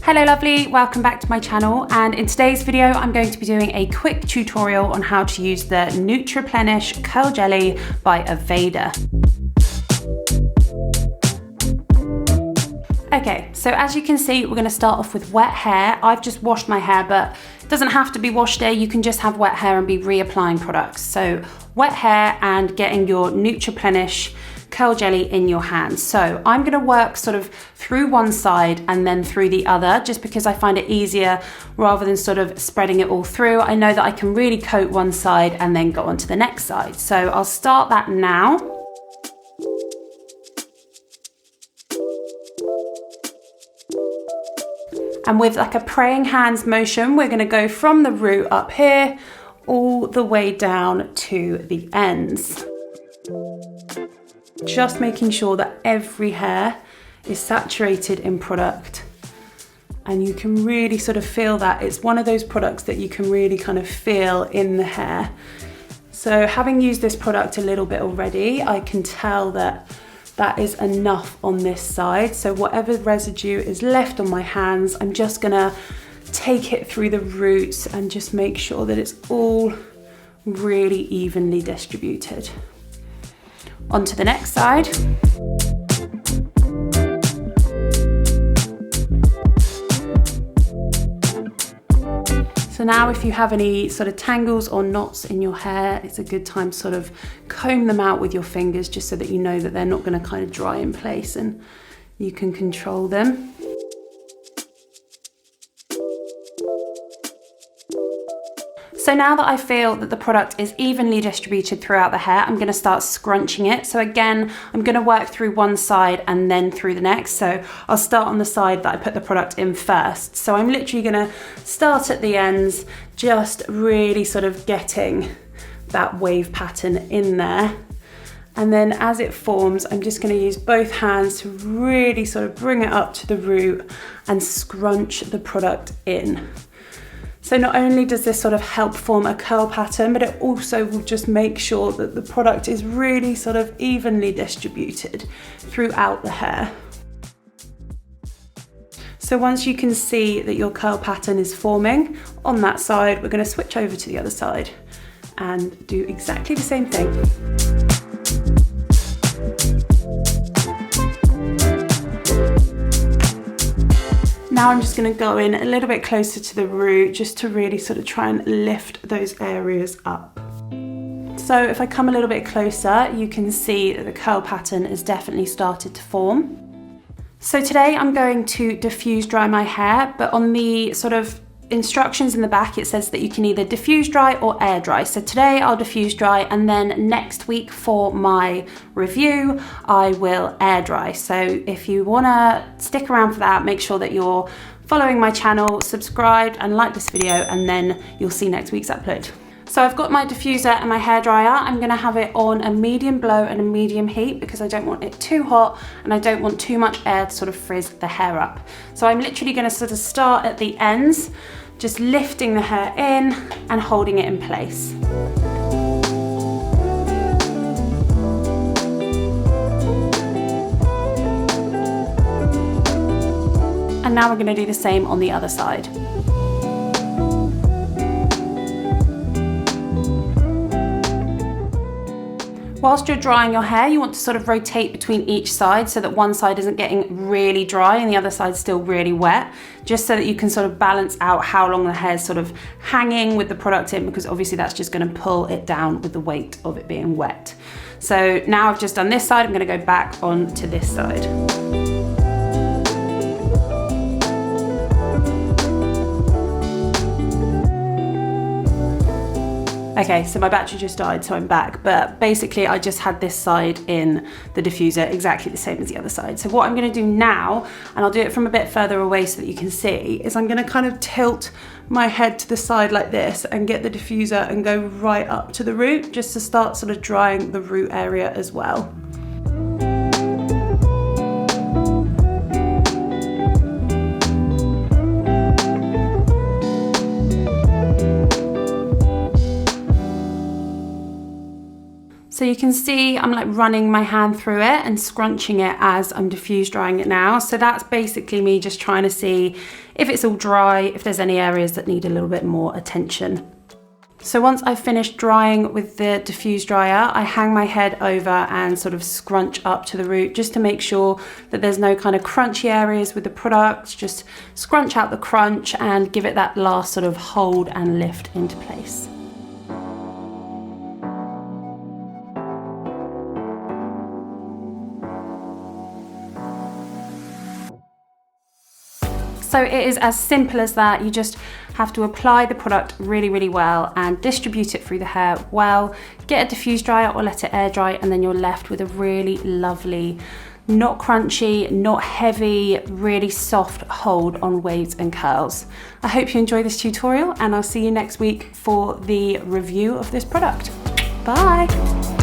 Hello lovely, welcome back to my channel, and in today's video I'm going to be doing a quick tutorial on how to use the Nutriplenish Curl Jelly by Aveda. Okay, so as you can see, we're going to start off with wet hair. I've just washed my hair, but it doesn't have to be washed there. You can just have wet hair and be reapplying products. So wet hair and getting your Nutriplenish curl jelly in your hands. So I'm going to work sort of through one side and then through the other, just because I find it easier rather than sort of spreading it all through. I know that I can really coat one side and then go on to the next side. So I'll start that now. And with like a praying hands motion, we're going to go from the root up here all the way down to the ends. Just making sure that every hair is saturated in product. And you can really sort of feel that. It's one of those products that you can really kind of feel in the hair. So having used this product a little bit already, I can tell that that is enough on this side. So whatever residue is left on my hands, I'm just gonna take it through the roots and just make sure that it's all really evenly distributed. On to the next side. So now if you have any sort of tangles or knots in your hair, it's a good time to sort of comb them out with your fingers, just so that you know that they're not going to kind of dry in place and you can control them. So now that I feel that the product is evenly distributed throughout the hair, I'm going to start scrunching it. So again, I'm going to work through one side and then through the next. So I'll start on the side that I put the product in first. So I'm literally going to start at the ends, just really sort of getting that wave pattern in there. And then as it forms, I'm just going to use both hands to really sort of bring it up to the root and scrunch the product in. So not only does this sort of help form a curl pattern, but it also will just make sure that the product is really sort of evenly distributed throughout the hair. So once you can see that your curl pattern is forming on that side, we're going to switch over to the other side and do exactly the same thing. Now I'm just going to go in a little bit closer to the root, just to really sort of try and lift those areas up. So if I come a little bit closer, you can see that the curl pattern has definitely started to form. So today I'm going to diffuse dry my hair, but on the sort of instructions in the back, it says that you can either diffuse dry or air dry. So today I'll diffuse dry, and then next week for my review, I will air dry. So if you wanna stick around for that, make sure that you're following my channel, subscribed and like this video, and then you'll see next week's upload. So I've got my diffuser and my hairdryer. I'm gonna have it on a medium blow and a medium heat, because I don't want it too hot and I don't want too much air to sort of frizz the hair up. So I'm literally gonna sort of start at the ends, just lifting the hair in and holding it in place. And now we're going to do the same on the other side. Whilst you're drying your hair, you want to sort of rotate between each side, so that one side isn't getting really dry and the other side's still really wet, just so that you can sort of balance out how long the hair's sort of hanging with the product in, because obviously that's just going to pull it down with the weight of it being wet. So now I've just done this side, I'm going to go back on to this side. Okay, so my battery just died, so I'm back. But basically I just had this side in the diffuser exactly the same as the other side. So what I'm gonna do now, and I'll do it from a bit further away so that you can see, is I'm gonna kind of tilt my head to the side like this and get the diffuser and go right up to the root, just to start sort of drying the root area as well. So you can see I'm like running my hand through it and scrunching it as I'm diffuse drying it now. So that's basically me just trying to see if it's all dry, if there's any areas that need a little bit more attention. So once I've finished drying with the diffuse dryer, I hang my head over and sort of scrunch up to the root just to make sure that there's no kind of crunchy areas with the product. Just scrunch out the crunch and give it that last sort of hold and lift into place. So it is as simple as that. You just have to apply the product really, really well and distribute it through the hair well. Get a diffuse dryer or let it air dry, and then you're left with a really lovely, not crunchy, not heavy, really soft hold on waves and curls. I hope you enjoy this tutorial, and I'll see you next week for the review of this product. Bye.